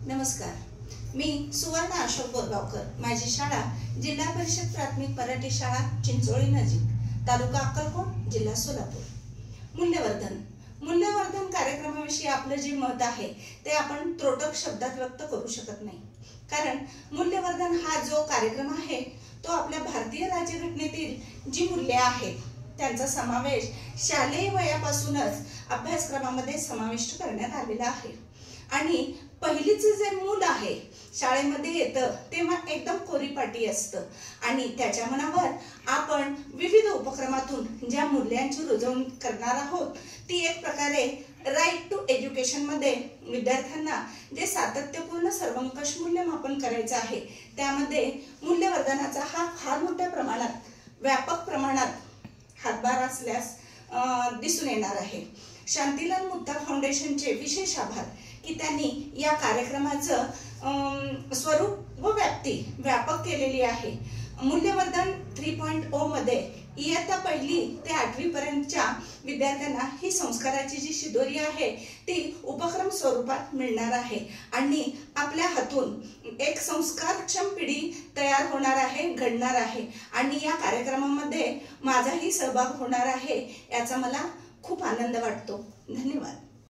नमस्कार, मी सुवर्ण अशोक बोरगावकर। माझी शाळा जिल्हा परिषद प्राथमिक मराठी शाळा चिंचोळी नजीक, तालुका अक्कलकोट, जिल्हा सोलापूर। मूल्यवर्धन कार्यक्रमाविषयी आपलं जे मत आहे ते आपण त्रोटक शब्दात व्यक्त करू शकत नाही, कारण मूल्यवर्धन हा जो कार्यक्रम आहे तो आपल्या भारतीय राज्यघटनेतील जी मूल्ये आहेत त्यांचा समावेश शालेय वयापासूनच अभ्यासक्रमामध्ये समाविष्ट करण्यात आलेला आहे। आणि पहिलीचे जे मूल आहे शाळेमध्ये येतं तेव्हा एकदम कोरीपाटी असतं आणि त्याच्या मनावर आपण विविध उपक्रमातून ज्या मूल्यांची रुजवण करणार आहोत ती एक प्रकारे राईट टू एज्युकेशन मध्ये विद्यार्थ्यांना जे सातत्यपूर्ण सर्वंकष मूल्यमापन करायचं आहे त्यामध्ये मूल्यवर्धनाचा हा फार मोठ्या प्रमाणात व्यापक प्रमाणात हातभार असल्यास दिसून येणार आहे। शांतीलाल मुत्ता फाउंडेशनचे विशेष आभार की त्यांनी या कार्यक्रमाचं स्वरूप व व्याप्ती व्यापक केलेली आहे। मूल्यवर्धन 3.0 मध्ये इयत्ता 1ली ते 8वी पर्यंतच्या विद्यार्थ्यांना ही संस्काराची जी शिदोरी आहे ती उपक्रम स्वरूपात मिळणार आहे आणि आपल्या हातून एक संस्कारक्षम पिढी तयार होणार आहे, घडणार आहे आणि या कार्यक्रमामध्ये माझाही सहभाग होणार आहे याचा मला खूप आनंद वाटतो। धन्यवाद।